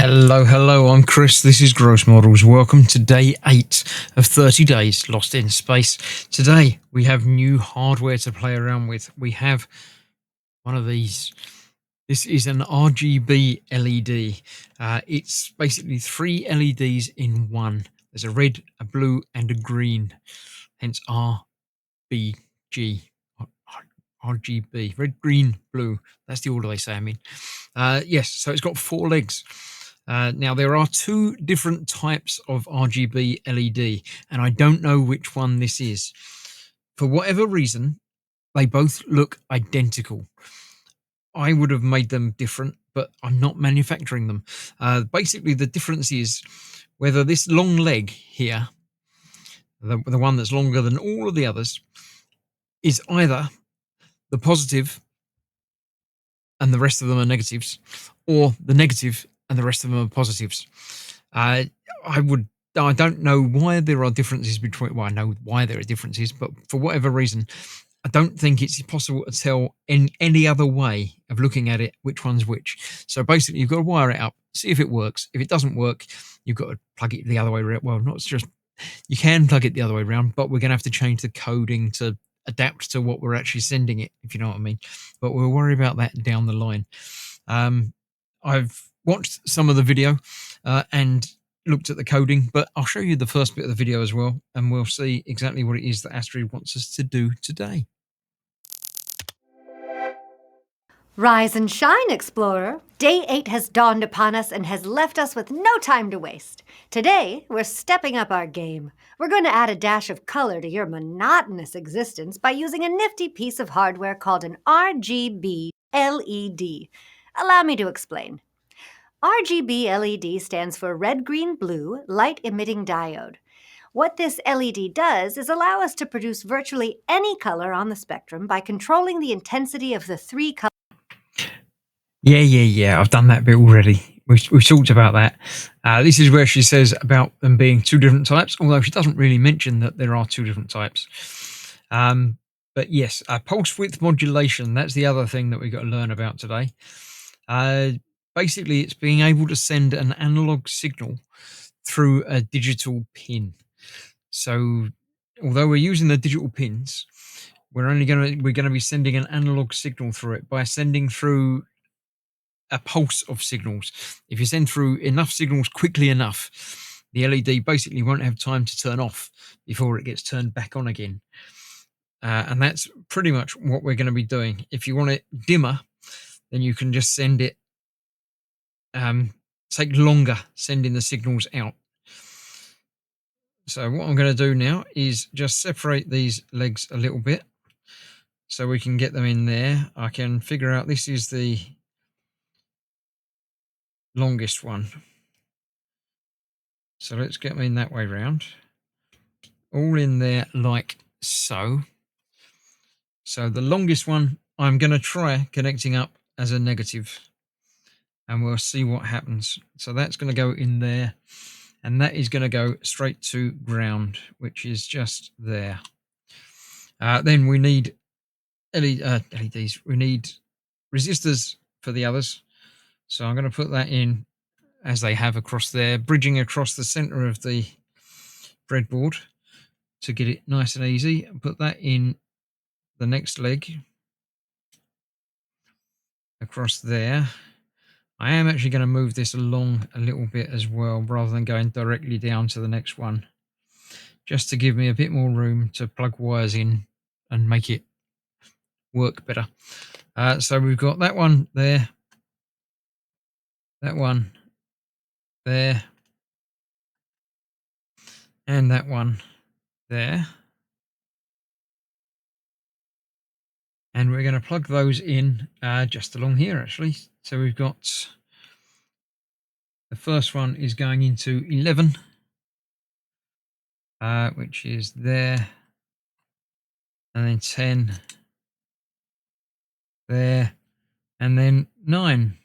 Hello, I'm Chris. This is Gross Models. Welcome to day 8 of 30 days lost in space. Today, we have new hardware to play around with. We have one of these. This is an RGB LED. It's basically 3 LEDs in one. There's a red, a blue, and a green, hence RBG. RGB, red, green, blue. That's the order they say, yes, so it's got 4 legs. Now, there are 2 different types of RGB LED, and I don't know which one this is. For whatever reason, they both look identical. I would have made them different, but I'm not manufacturing them. Basically, the difference is whether this long leg here, the one that's longer than all of the others, is either the positive and the rest of them are negatives, or the negative and the rest of them are positives. I don't know why there are differences between. Well, I know why there are differences, but for whatever reason, I don't think it's possible to tell in any other way of looking at it which one's which. So basically, you've got to wire it up, see if it works. If it doesn't work, you've got to plug it the other way around. Well, not just you can plug it the other way around, but we're going to have to change the coding to adapt to what we're actually sending it, if you know what I mean. But we'll worry about that down the line. I've watched some of the video and looked at the coding, but I'll show you the first bit of the video as well, and we'll see exactly what it is that Astrid wants us to do today. Rise and shine, explorer. Day 8 has dawned upon us and has left us with no time to waste. Today, we're stepping up our game. We're going to add a dash of color to your monotonous existence by using a nifty piece of hardware called an RGB LED. Allow me to explain. RGB LED stands for red, green, blue, light-emitting diode. What this LED does is allow us to produce virtually any color on the spectrum by controlling the intensity of the 3 colors. Yeah. I've done that bit already. We've talked about that. This is where she says about them being 2 different types, although she doesn't really mention that there are 2 different types. But yes, pulse width modulation, that's the other thing that we've got to learn about today. Basically, it's being able to send an analog signal through a digital pin. So although we're using the digital pins, we're going to be sending an analog signal through it by sending through a pulse of signals. If you send through enough signals quickly enough, the LED basically won't have time to turn off before it gets turned back on again. And that's pretty much what we're going to be doing. If you want it dimmer, then you can just send it, take longer sending the signals out. So what I'm going to do now is just separate these legs a little bit so we can get them in there. I can figure out this is the longest one. So let's get them in that way round. All in there like so. So the longest one, I'm going to try connecting up as a negative. And we'll see what happens. So that's going to go in there. And that is going to go straight to ground, which is just there. Then we need LEDs. We need resistors for the others. So I'm going to put that in as they have across there, bridging across the center of the breadboard to get it nice and easy. Put that in the next leg across there. I am actually going to move this along a little bit as well, rather than going directly down to the next one, just to give me a bit more room to plug wires in and make it work better. So we've got that one there, that one there, and that one there. And we're going to plug those in just along here, actually. So we've got the first one is going into 11, which is there, and then 10 there, and then 9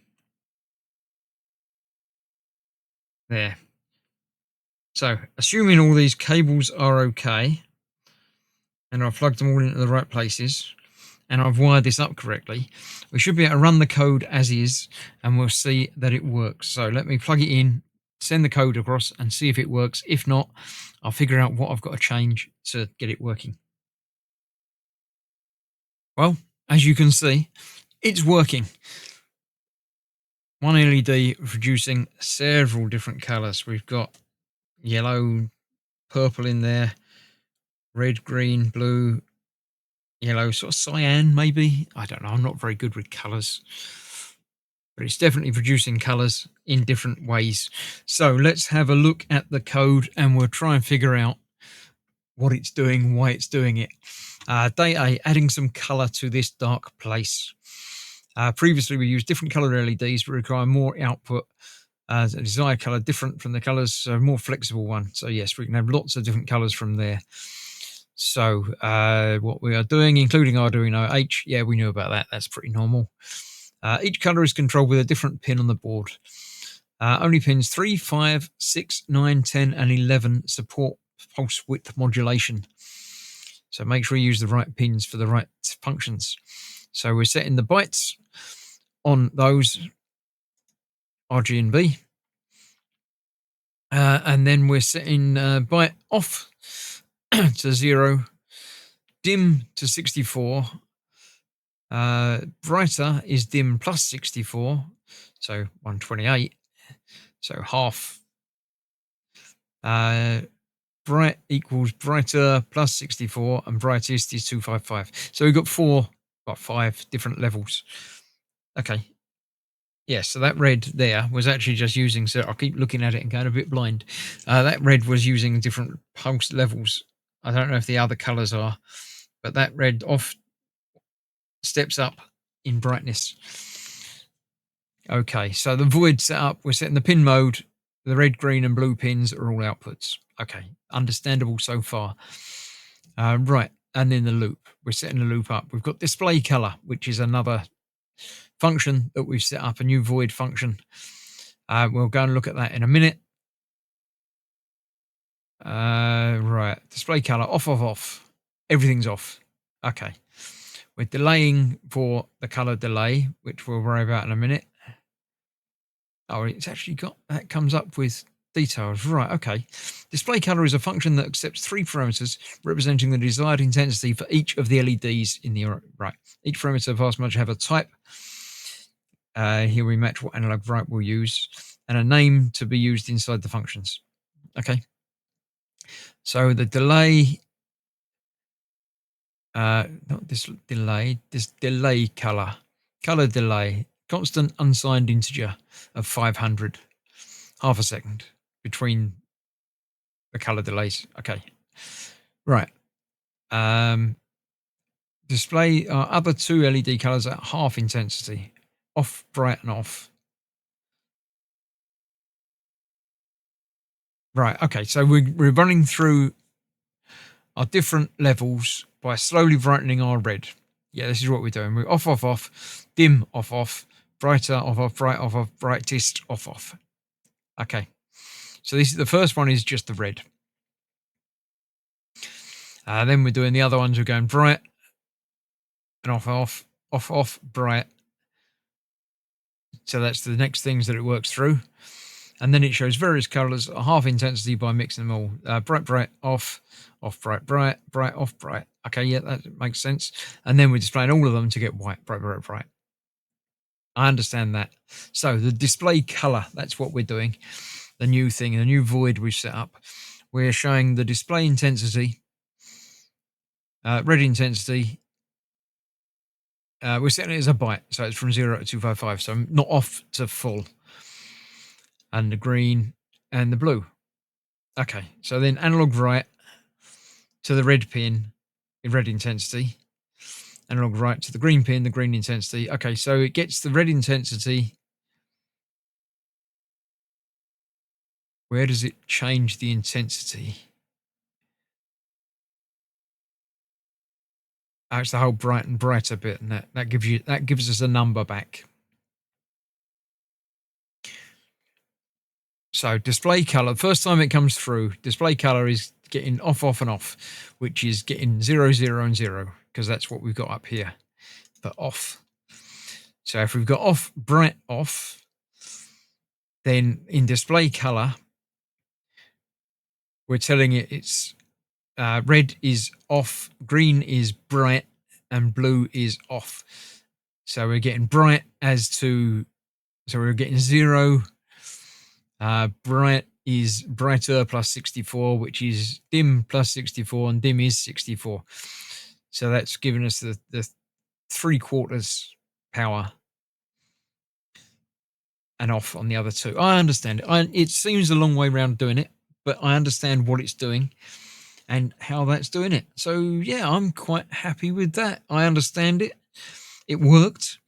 there. So assuming all these cables are okay, and I've plugged them all into the right places, and I've wired this up correctly, we should be able to run the code as is, and we'll see that it works. So let me plug it in, send the code across, and see if it works. If not, I'll figure out what I've got to change to get it working. Well, as you can see, it's working. One LED producing several different colours. We've got yellow, purple in there, red, green, blue, yellow, sort of cyan maybe. I don't know. I'm not very good with colours. But it's definitely producing colours in different ways. So let's have a look at the code and we'll try and figure out what it's doing, why it's doing it. Day A, adding some colour to this dark place. Previously, we used different colour LEDs to require more output. A desired colour different from the colours, a more flexible one. So yes, we can have lots of different colours from there. So what we are doing, including Arduino H, yeah, we knew about that. That's pretty normal. Each colour is controlled with a different pin on the board. Only pins 3, 5, 6, 9, 10 and 11 support pulse width modulation. So make sure you use the right pins for the right functions. So we're setting the bytes on those RG and B. And then we're setting byte off to 0, dim to 64. Brighter is dim plus 64, so 128, so half. Bright equals brighter plus 64, and brightest is 255. So we've got 5 different levels. Okay. Yeah, so that red there was actually just using, so I'll keep looking at it and going a bit blind. That red was using different pulse levels. I don't know if the other colours are, but that red off steps up in brightness. Okay, so the void setup, we're setting the pin mode. The red, green, and blue pins are all outputs. Okay, understandable so far. Right, and then the loop. We're setting the loop up. We've got display color, which is another function that we've set up, a new void function. We'll go and look at that in a minute. Right, display color, off, off, off. Everything's off. Okay. We're delaying for the color delay, which we'll worry about in a minute. Oh, it's actually got, that comes up with details. Right, okay. Display color is a function that accepts 3 parameters representing the desired intensity for each of the LEDs in the array. Right. Each parameter vast much have a type. Here we match what analog bright we'll use and a name to be used inside the functions. Okay. So the delay, not this delay, this delay color delay, constant unsigned integer of 500, half a second between the color delays. Okay. Right. Display other 2 LED colors at half intensity, off, bright, and off. Right. Okay. So we're running through our different levels by slowly brightening our red. Yeah, this is what we're doing. We're off, off, off, dim, off, off, brighter, off, off, bright, off, off, brightest, off, off. Okay. So this is the first one is just the red. Then we're doing the other ones. We're going bright and off, off, off, off, bright. So that's the next things that it works through. And then it shows various colors at half intensity by mixing them all. Bright, bright, off, off, bright, bright, bright, off, bright. Okay, yeah, that makes sense. And then we're displaying all of them to get white, bright, bright, bright. I understand that. So the display color, that's what we're doing. The new thing, the new void we've set up. We're showing the display intensity, red intensity. We're setting it as a byte, so it's from 0 to 255, so not off to full. And the green and the blue. Okay, so then analog right to the red pin in red intensity. Analog right to the green pin, the green intensity. Okay, so it gets the red intensity. Where does it change the intensity? Oh, it's the whole bright and brighter bit, and that gives us a number back. So display color, first time it comes through, display color is getting off, off, and off, which is getting 0, 0, and 0, because that's what we've got up here. for off. So if we've got off, bright off, then in display color, we're telling it it's red is off, green is bright, and blue is off. So we're getting bright so we're getting 0. Bright is brighter plus 64, which is dim plus 64, and dim is 64. So that's giving us the 3/4 power and off on the other two. I understand it. It seems a long way around doing it, but I understand what it's doing and how that's doing it. So yeah, I'm quite happy with that. I understand it. It worked.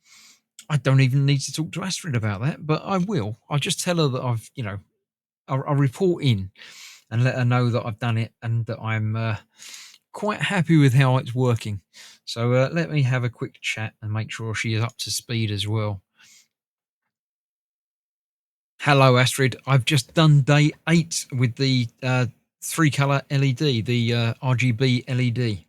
I don't even need to talk to Astrid about that, but I will. I'll just tell her that I'll report in and let her know that I've done it and that I'm quite happy with how it's working. So let me have a quick chat and make sure she is up to speed as well. Hello, Astrid. I've just done day 8 with the 3-color LED, the RGB LED.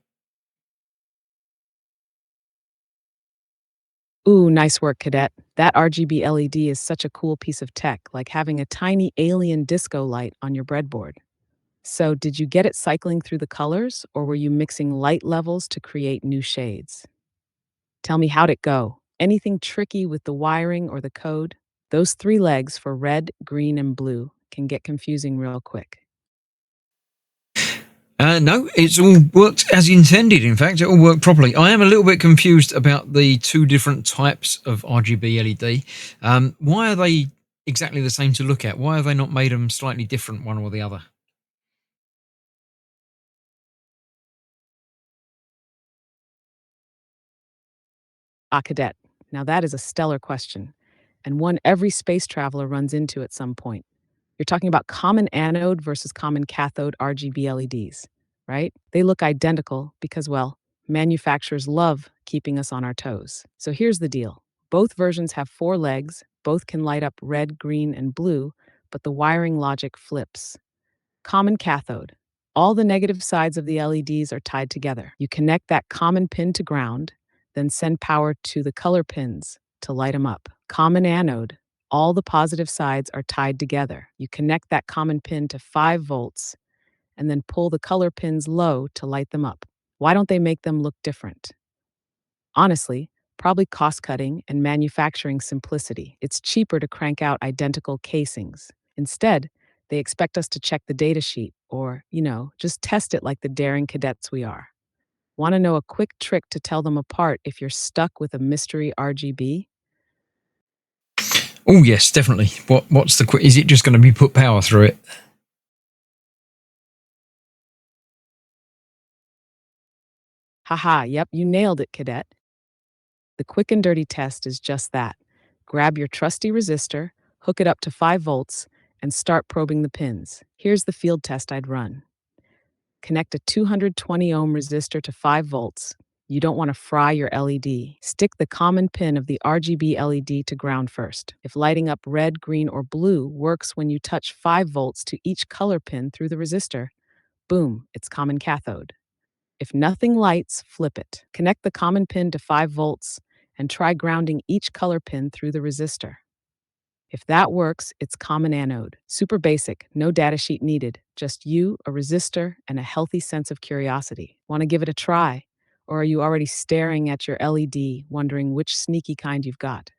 Ooh, nice work, Cadet. That RGB LED is such a cool piece of tech, like having a tiny alien disco light on your breadboard. So, did you get it cycling through the colors, or were you mixing light levels to create new shades? Tell me, how'd it go? Anything tricky with the wiring or the code? Those 3 legs for red, green, and blue can get confusing real quick. No, it's all worked as intended. In fact, it all worked properly. I am a little bit confused about the 2 different types of RGB LED. Why are they exactly the same to look at? Why have they not made them slightly different, one or the other? Ah, Cadet. Now, that is a stellar question, and one every space traveler runs into at some point. You're talking about common anode versus common cathode RGB LEDs, right? They look identical because, well, manufacturers love keeping us on our toes. So here's the deal: both versions have 4 legs, both can light up red, green, and blue, but the wiring logic flips. Common cathode. All the negative sides of the LEDs are tied together. You connect that common pin to ground, then send power to the color pins to light them up. Common anode. All the positive sides are tied together. You connect that common pin to 5 volts and then pull the color pins low to light them up. Why don't they make them look different? Honestly, probably cost cutting and manufacturing simplicity. It's cheaper to crank out identical casings. Instead, they expect us to check the datasheet or, just test it like the daring cadets we are. Want to know a quick trick to tell them apart if you're stuck with a mystery RGB? Oh yes, definitely. What's the is it just going to be put power through it? Haha, yep, you nailed it, cadet. The quick and dirty test is just that. Grab your trusty resistor, hook it up to 5 volts, and start probing the pins. Here's the field test I'd run. Connect a 220 ohm resistor to 5 volts. You don't want to fry your LED. Stick the common pin of the RGB LED to ground first. If lighting up red, green, or blue works when you touch 5 volts to each color pin through the resistor, boom, it's common cathode. If nothing lights, flip it. Connect the common pin to 5 volts and try grounding each color pin through the resistor. If that works, it's common anode. Super basic, no datasheet needed. Just you, a resistor, and a healthy sense of curiosity. Want to give it a try? Or are you already staring at your LED, wondering which sneaky kind you've got?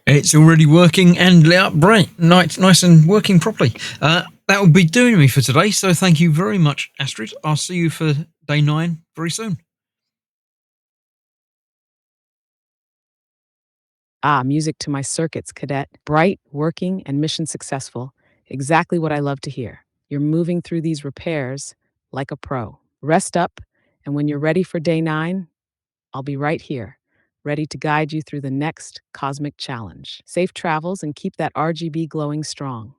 It's already working and lit up bright, nice and working properly. That will be doing me for today. So thank you very much, Astrid. I'll see you for day 9 very soon. Ah, music to my circuits, cadet. Bright, working, and mission successful. Exactly what I love to hear. You're moving through these repairs like a pro. Rest up, and when you're ready for day 9, I'll be right here, ready to guide you through the next cosmic challenge. Safe travels and keep that RGB glowing strong.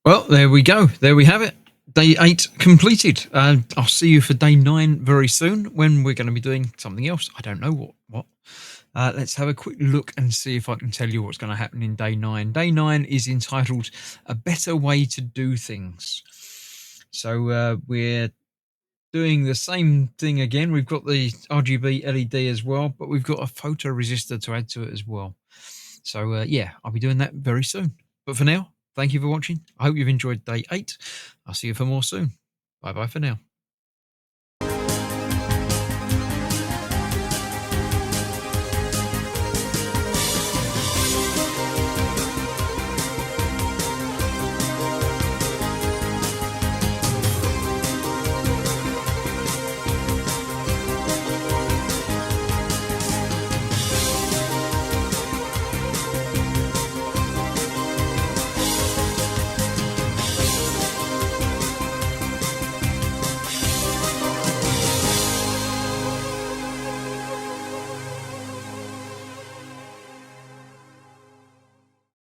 Well, there we go. There we have it. Day 8 completed. I'll see you for day 9 very soon when we're going to be doing something else. I don't know what. Let's have a quick look and see if I can tell you what's going to happen in day 9. Day 9 is entitled A Better Way to Do Things. So we're doing the same thing again. We've got the RGB LED as well, but we've got a photo resistor to add to it as well. So yeah, I'll be doing that very soon. But for now, thank you for watching. I hope you've enjoyed day 8. I'll see you for more soon. Bye bye for now.